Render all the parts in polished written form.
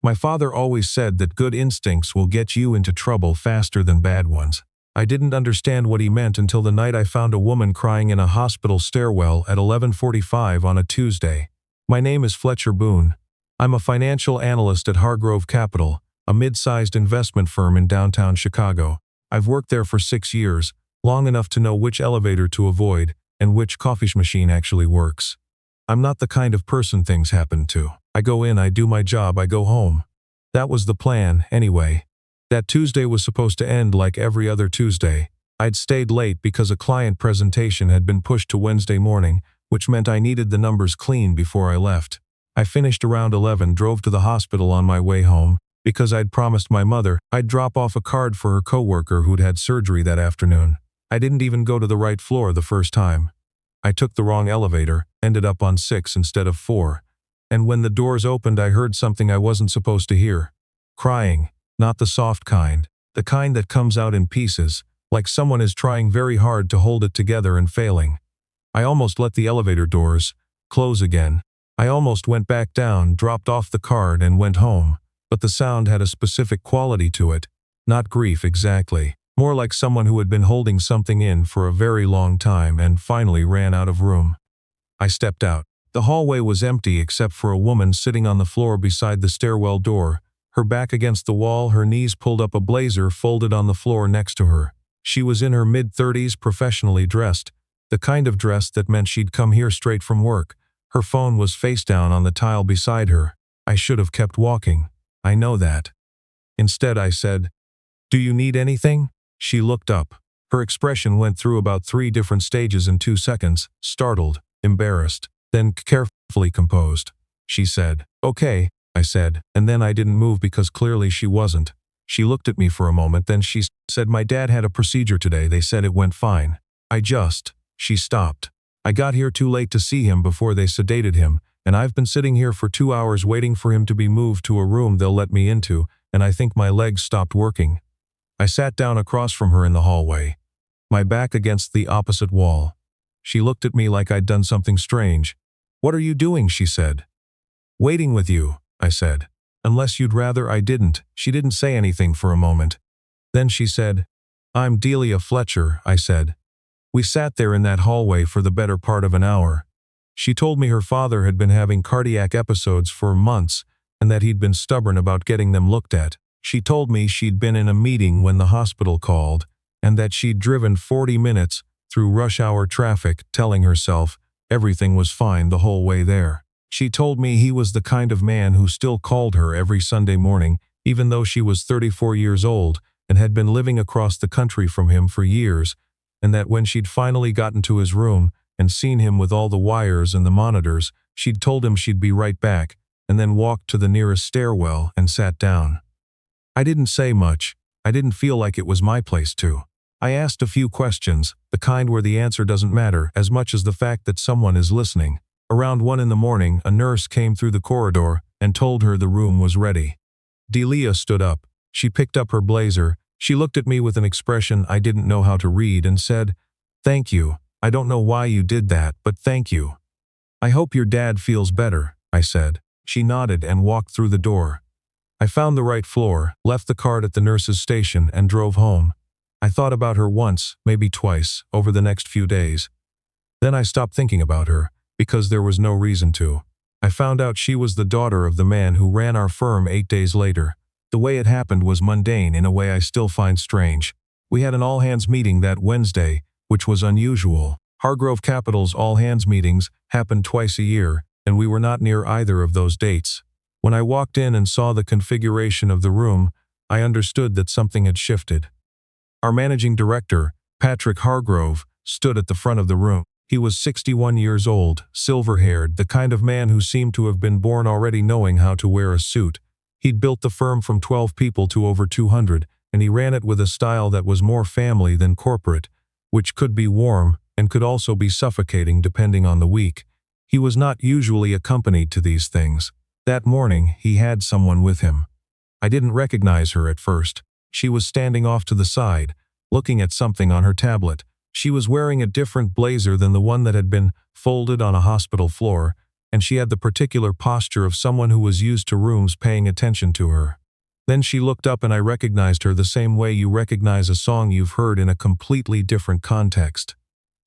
My father always said that good instincts will get you into trouble faster than bad ones. I didn't understand what he meant until the night I found a woman crying in a hospital stairwell at 11:45 on a Tuesday. My name is Fletcher Boone. I'm a financial analyst at Hargrove Capital, a mid-sized investment firm in downtown Chicago. I've worked there for 6 years, long enough to know which elevator to avoid and which coffee machine actually works. I'm not the kind of person things happen to. I go in, I do my job, I go home. That was the plan, anyway. That Tuesday was supposed to end like every other Tuesday. I'd stayed late because a client presentation had been pushed to Wednesday morning, which meant I needed the numbers clean before I left. I finished around 11, drove to the hospital on my way home, because I'd promised my mother I'd drop off a card for her coworker who'd had surgery that afternoon. I didn't even go to the right floor the first time. I took the wrong elevator, ended up on 6 instead of 4. And when the doors opened, I heard something I wasn't supposed to hear. Crying, not the soft kind, the kind that comes out in pieces, like someone is trying very hard to hold it together and failing. I almost let the elevator doors close again. I almost went back down, dropped off the card and went home, but the sound had a specific quality to it. Not grief exactly, more like someone who had been holding something in for a very long time and finally ran out of room. I stepped out. The hallway was empty except for a woman sitting on the floor beside the stairwell door, her back against the wall, her knees pulled up, a blazer folded on the floor next to her. She was in her mid-30s, professionally dressed, the kind of dress that meant she'd come here straight from work. Her phone was face down on the tile beside her. I should have kept walking. I know that. Instead, I said, "Do you need anything?" She looked up. Her expression went through about 3 different stages in 2 seconds, startled, embarrassed, then carefully composed. She said, "Okay," I said, and then I didn't move because clearly she wasn't. She looked at me for a moment, then she said, "My dad had a procedure today. They said it went fine." She stopped. "I got here too late to see him before they sedated him, and I've been sitting here for 2 hours waiting for him to be moved to a room they'll let me into, and I think my legs stopped working." I sat down across from her in the hallway, my back against the opposite wall. She looked at me like I'd done something strange. "What are you doing?" she said. "Waiting with you," I said. "Unless you'd rather I didn't." She didn't say anything for a moment. Then she said, "I'm Delia Fletcher," I said. We sat there in that hallway for the better part of an hour. She told me her father had been having cardiac episodes for months and that he'd been stubborn about getting them looked at. She told me she'd been in a meeting when the hospital called and that she'd driven 40 minutes through rush hour traffic, telling herself everything was fine the whole way there. She told me he was the kind of man who still called her every Sunday morning, even though she was 34 years old and had been living across the country from him for years, and that when she'd finally gotten to his room and seen him with all the wires and the monitors, she'd told him she'd be right back, and then walked to the nearest stairwell and sat down. I didn't say much. I didn't feel like it was my place to. I asked a few questions, the kind where the answer doesn't matter as much as the fact that someone is listening. Around 1 in the morning, a nurse came through the corridor and told her the room was ready. Delia stood up. She picked up her blazer. She looked at me with an expression I didn't know how to read and said, "Thank you. I don't know why you did that, but thank you." "I hope your dad feels better," I said. She nodded and walked through the door. I found the right floor, left the card at the nurse's station, and drove home. I thought about her once, maybe twice, over the next few days. Then I stopped thinking about her, because there was no reason to. I found out she was the daughter of the man who ran our firm 8 days later. The way it happened was mundane in a way I still find strange. We had an all-hands meeting that Wednesday, which was unusual. Hargrove Capital's all-hands meetings happened twice a year, and we were not near either of those dates. When I walked in and saw the configuration of the room, I understood that something had shifted. Our managing director, Patrick Hargrove, stood at the front of the room. He was 61 years old, silver-haired, the kind of man who seemed to have been born already knowing how to wear a suit. He'd built the firm from 12 people to over 200, and he ran it with a style that was more family than corporate, which could be warm and could also be suffocating depending on the week. He was not usually accompanied to these things. That morning, he had someone with him. I didn't recognize her at first. She was standing off to the side, looking at something on her tablet. She was wearing a different blazer than the one that had been folded on a hospital floor, and she had the particular posture of someone who was used to rooms paying attention to her. Then she looked up and I recognized her the same way you recognize a song you've heard in a completely different context.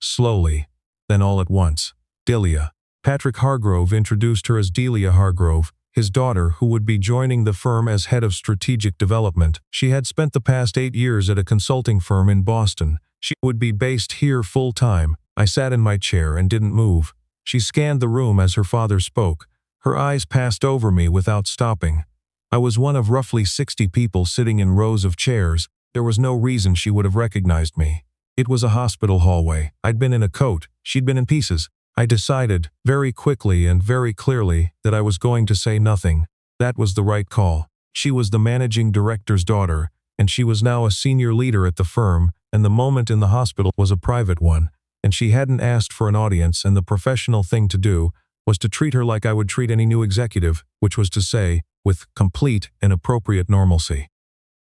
Slowly, then all at once, Delia. Patrick Hargrove introduced her as Delia Hargrove, his daughter, who would be joining the firm as head of strategic development. She had spent the past 8 years at a consulting firm in Boston. She would be based here full-time. I sat in my chair and didn't move. She scanned the room as her father spoke. Her eyes passed over me without stopping. I was one of roughly 60 people sitting in rows of chairs. There was no reason she would have recognized me. It was a hospital hallway. I'd been in a coat. She'd been in pieces. I decided, very quickly and very clearly, that I was going to say nothing. That was the right call. She was the managing director's daughter, and she was now a senior leader at the firm, and the moment in the hospital was a private one, and she hadn't asked for an audience, and the professional thing to do was to treat her like I would treat any new executive, which was to say, with complete and appropriate normalcy.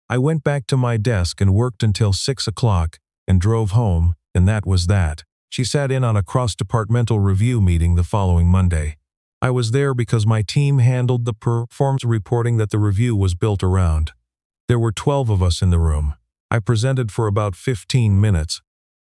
I went back to my desk and worked until 6 o'clock and drove home, and that was that. She sat in on a cross-departmental review meeting the following Monday. I was there because my team handled the performance reporting that the review was built around. There were 12 of us in the room. I presented for about 15 minutes.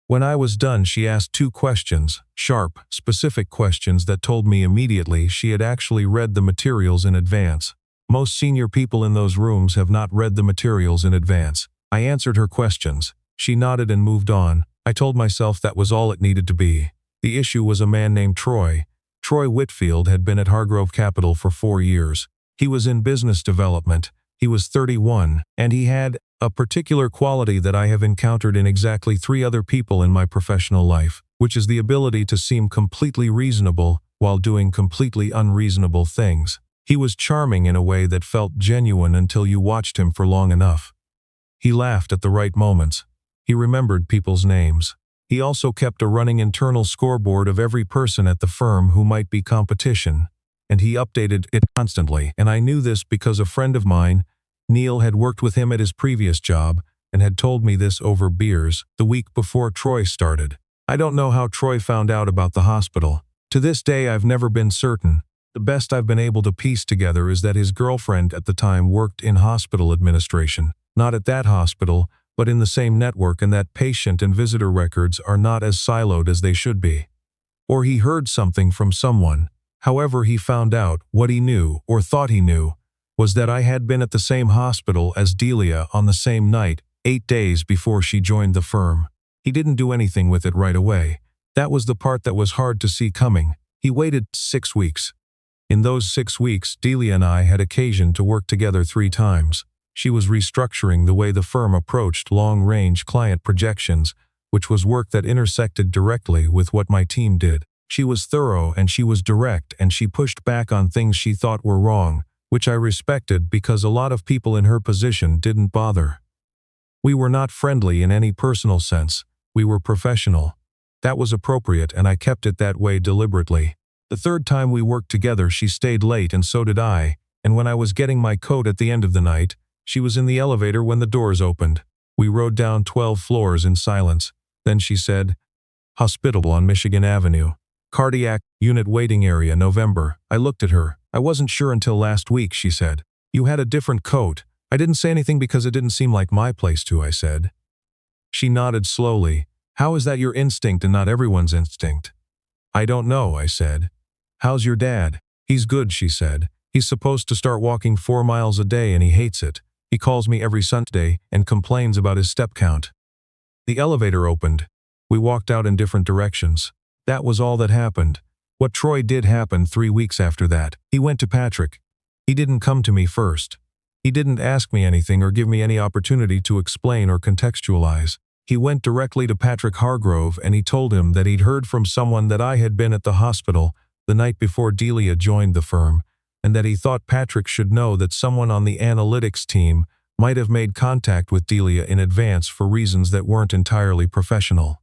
When I was done, she asked 2 questions, sharp, specific questions that told me immediately she had actually read the materials in advance. Most senior people in those rooms have not read the materials in advance. I answered her questions. She nodded and moved on. I told myself that was all it needed to be. The issue was a man named Troy. Troy Whitfield had been at Hargrove Capital for 4 years. He was in business development. He was 31, and he had a particular quality that I have encountered in exactly 3 other people in my professional life, which is the ability to seem completely reasonable while doing completely unreasonable things. He was charming in a way that felt genuine until you watched him for long enough. He laughed at the right moments. He remembered people's names. He also kept a running internal scoreboard of every person at the firm who might be competition, and he updated it constantly, and I knew this because a friend of mine, Neil, had worked with him at his previous job and had told me this over beers the week before Troy started. I don't know how Troy found out about the hospital. To this day, I've never been certain. The best I've been able to piece together is that his girlfriend at the time worked in hospital administration, not at that hospital, but in the same network, and that patient and visitor records are not as siloed as they should be. Or he heard something from someone. However he found out, what he knew, or thought he knew, was that I had been at the same hospital as Delia on the same night, 8 days before she joined the firm. He didn't do anything with it right away. That was the part that was hard to see coming. He waited 6 weeks. In those 6 weeks, Delia and I had occasion to work together 3 times. She was restructuring the way the firm approached long-range client projections, which was work that intersected directly with what my team did. She was thorough and she was direct, and she pushed back on things she thought were wrong, which I respected because a lot of people in her position didn't bother. We were not friendly in any personal sense. We were professional. That was appropriate, and I kept it that way deliberately. The 3rd time we worked together, she stayed late and so did I, and when I was getting my coat at the end of the night, she was in the elevator when the doors opened. We rode down 12 floors in silence. Then she said, "Hospital on Michigan Avenue. Cardiac unit waiting area, November." I looked at her. "I wasn't sure until last week," she said. "You had a different coat." I didn't say anything because it didn't seem like my place to, I said. She nodded slowly. "How is that your instinct and not everyone's instinct?" "I don't know," I said. "How's your dad?" "He's good," she said. "He's supposed to start walking 4 miles a day and he hates it. He calls me every Sunday and complains about his step count." The elevator opened. We walked out in different directions. That was all that happened. What Troy did happened 3 weeks after that. He went to Patrick. He didn't come to me first. He didn't ask me anything or give me any opportunity to explain or contextualize. He went directly to Patrick Hargrove and he told him that he'd heard from someone that I had been at the hospital the night before Delia joined the firm, and that he thought Patrick should know that someone on the analytics team might have made contact with Delia in advance for reasons that weren't entirely professional.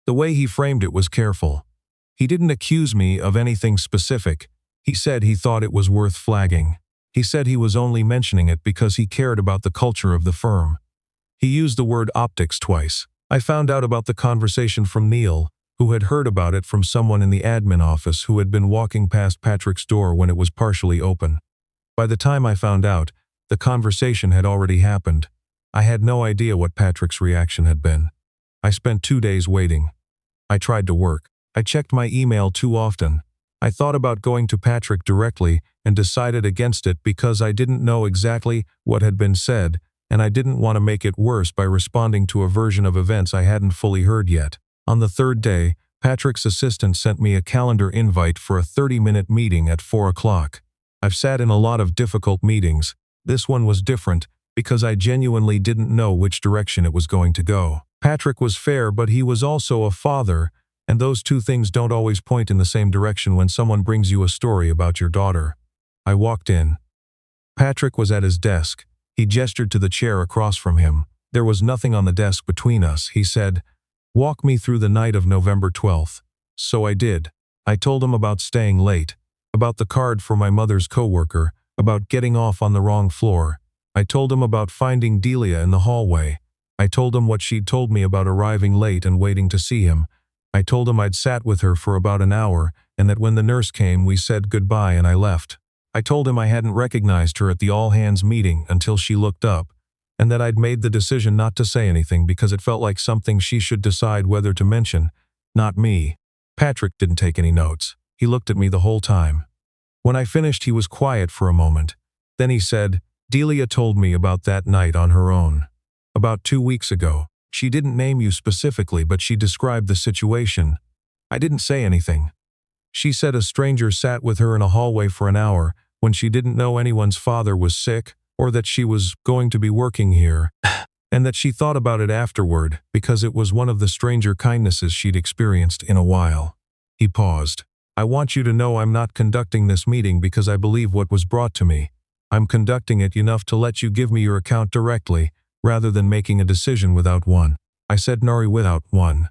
The way he framed it was careful. He didn't accuse me of anything specific. He said he thought it was worth flagging. He said he was only mentioning it because he cared about the culture of the firm. He used the word optics twice. I found out about the conversation from Neil, who had heard about it from someone in the admin office who had been walking past Patrick's door when it was partially open. By the time I found out, the conversation had already happened. I had no idea what Patrick's reaction had been. I spent 2 days waiting. I tried to work. I checked my email too often. I thought about going to Patrick directly and decided against it because I didn't know exactly what had been said, and I didn't want to make it worse by responding to a version of events I hadn't fully heard yet. On the third day, Patrick's assistant sent me a calendar invite for a 30-minute meeting at 4 o'clock. I've sat in a lot of difficult meetings. This one was different because I genuinely didn't know which direction it was going to go. Patrick was fair, but he was also a father, and those two things don't always point in the same direction when someone brings you a story about your daughter. I walked in. Patrick was at his desk. He gestured to the chair across from him. There was nothing on the desk between us. He said, "Walk me through the night of November 12th. So I did. I told him about staying late, about the card for my mother's coworker, about getting off on the wrong floor. I told him about finding Delia in the hallway. I told him what she'd told me about arriving late and waiting to see him. I told him I'd sat with her for about an hour and that when the nurse came we said goodbye and I left. I told him I hadn't recognized her at the all-hands meeting until she looked up, and that I'd made the decision not to say anything because it felt like something she should decide whether to mention, not me." Patrick didn't take any notes. He looked at me the whole time. When I finished, he was quiet for a moment. Then he said, "Delia told me about that night on her own. About 2 weeks ago. She didn't name you specifically, but she described the situation. I didn't say anything. She said a stranger sat with her in a hallway for an hour when she didn't know anyone's father was sick or that she was going to be working here, and that she thought about it afterward because it was one of the stranger kindnesses she'd experienced in a while." He paused. "I want you to know I'm not conducting this meeting because I believe what was brought to me. I'm conducting it enough to let you give me your account directly, rather than making a decision without one." I said, "Nori, without one."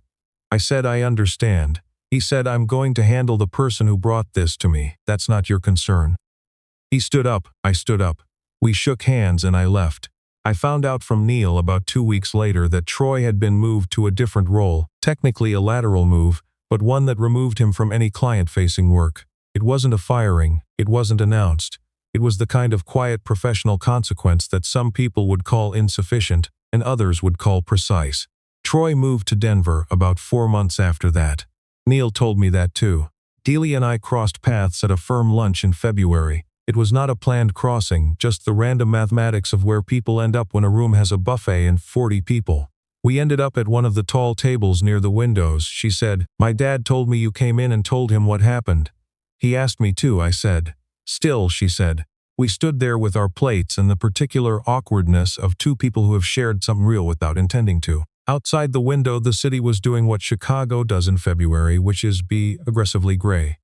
I said, "I understand." He said, "I'm going to handle the person who brought this to me. That's not your concern." He stood up. I stood up. We shook hands and I left. I found out from Neil about 2 weeks later that Troy had been moved to a different role, technically a lateral move, but one that removed him from any client-facing work. It wasn't a firing. It wasn't announced. It was the kind of quiet professional consequence that some people would call insufficient and others would call precise. Troy moved to Denver about 4 months after that. Neil told me that too. Delia and I crossed paths at a firm lunch in February. It was not a planned crossing, just the random mathematics of where people end up when a room has a buffet and 40 people. We ended up at one of the tall tables near the windows. She said, "My dad told me you came in and told him what happened." "He asked me to," I said. "Still," she said. We stood there with our plates and the particular awkwardness of two people who have shared something real without intending to. Outside the window, the city was doing what Chicago does in February, which is be aggressively gray.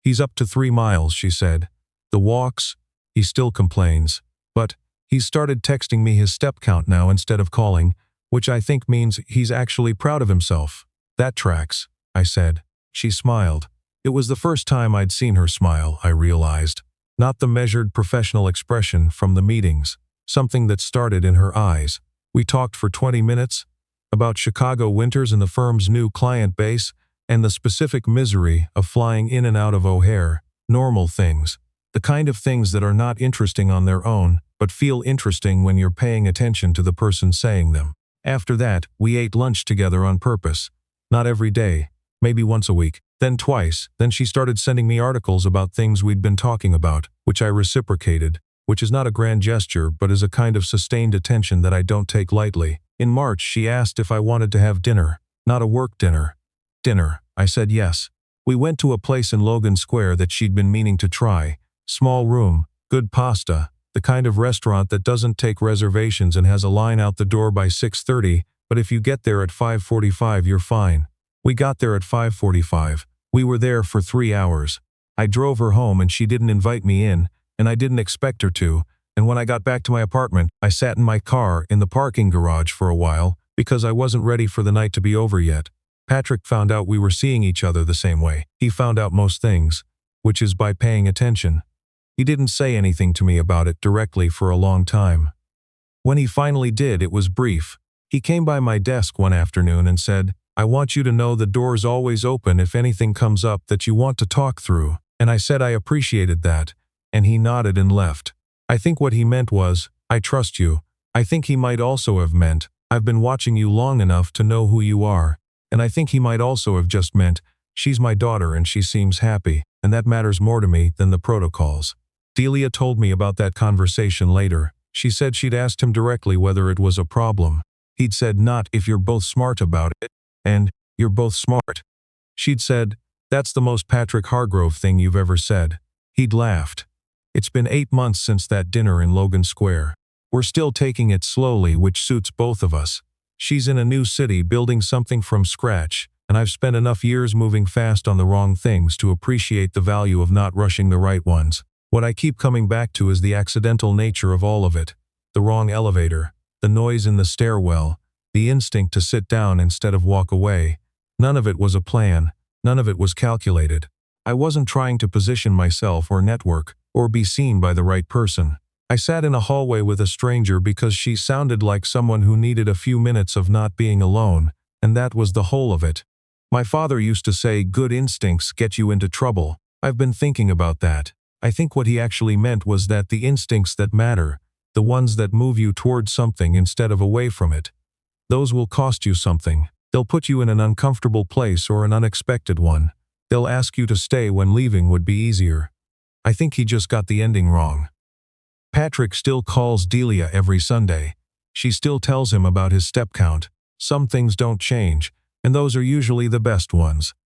"He's up to 3 miles, she said. "The walks," he still complains. "But he's started texting me his step count now instead of calling, which I think means he's actually proud of himself." "That tracks," I said. She smiled. It was the first time I'd seen her smile, I realized. Not the measured professional expression from the meetings, something that started in her eyes. We talked for 20 minutes about Chicago winters and the firm's new client base and the specific misery of flying in and out of O'Hare. Normal things. The kind of things that are not interesting on their own, but feel interesting when you're paying attention to the person saying them. After that, we ate lunch together on purpose. Not every day, maybe once a week, then twice. Then she started sending me articles about things we'd been talking about, which I reciprocated, which is not a grand gesture but is a kind of sustained attention that I don't take lightly. In March, she asked if I wanted to have dinner, not a work dinner. Dinner, I said yes. We went to a place in Logan Square that she'd been meaning to try. Small room, good pasta, the kind of restaurant that doesn't take reservations and has a line out the door by 6:30, but if you get there at 5:45 you're fine. We got there at 5:45. We were there for 3 hours. I drove her home and she didn't invite me in, and I didn't expect her to, and when I got back to my apartment, I sat in my car in the parking garage for a while because I wasn't ready for the night to be over yet. Patrick found out we were seeing each other the same way. He found out most things, which is by paying attention. He didn't say anything to me about it directly for a long time. When he finally did, it was brief. He came by my desk one afternoon and said, I want you to know the door's always open if anything comes up that you want to talk through. And I said I appreciated that, and he nodded and left. I think what he meant was, I trust you. I think he might also have meant, I've been watching you long enough to know who you are. And I think he might also have just meant, she's my daughter and she seems happy, and that matters more to me than the protocols. Delia told me about that conversation later. She said she'd asked him directly whether it was a problem. He'd said not if you're both smart about it, and you're both smart. She'd said, that's the most Patrick Hargrove thing you've ever said. He'd laughed. It's been 8 months since that dinner in Logan Square. We're still taking it slowly, which suits both of us. She's in a new city building something from scratch, and I've spent enough years moving fast on the wrong things to appreciate the value of not rushing the right ones. What I keep coming back to is the accidental nature of all of it. The wrong elevator, the noise in the stairwell, the instinct to sit down instead of walk away. None of it was a plan. None of it was calculated. I wasn't trying to position myself or network, or be seen by the right person. I sat in a hallway with a stranger because she sounded like someone who needed a few minutes of not being alone, and that was the whole of it. My father used to say good instincts get you into trouble. I've been thinking about that. I think what he actually meant was that the instincts that matter, the ones that move you towards something instead of away from it, those will cost you something. They'll put you in an uncomfortable place or an unexpected one. They'll ask you to stay when leaving would be easier. I think he just got the ending wrong. Patrick still calls Delia every Sunday. She still tells him about his step count. Some things don't change, and those are usually the best ones.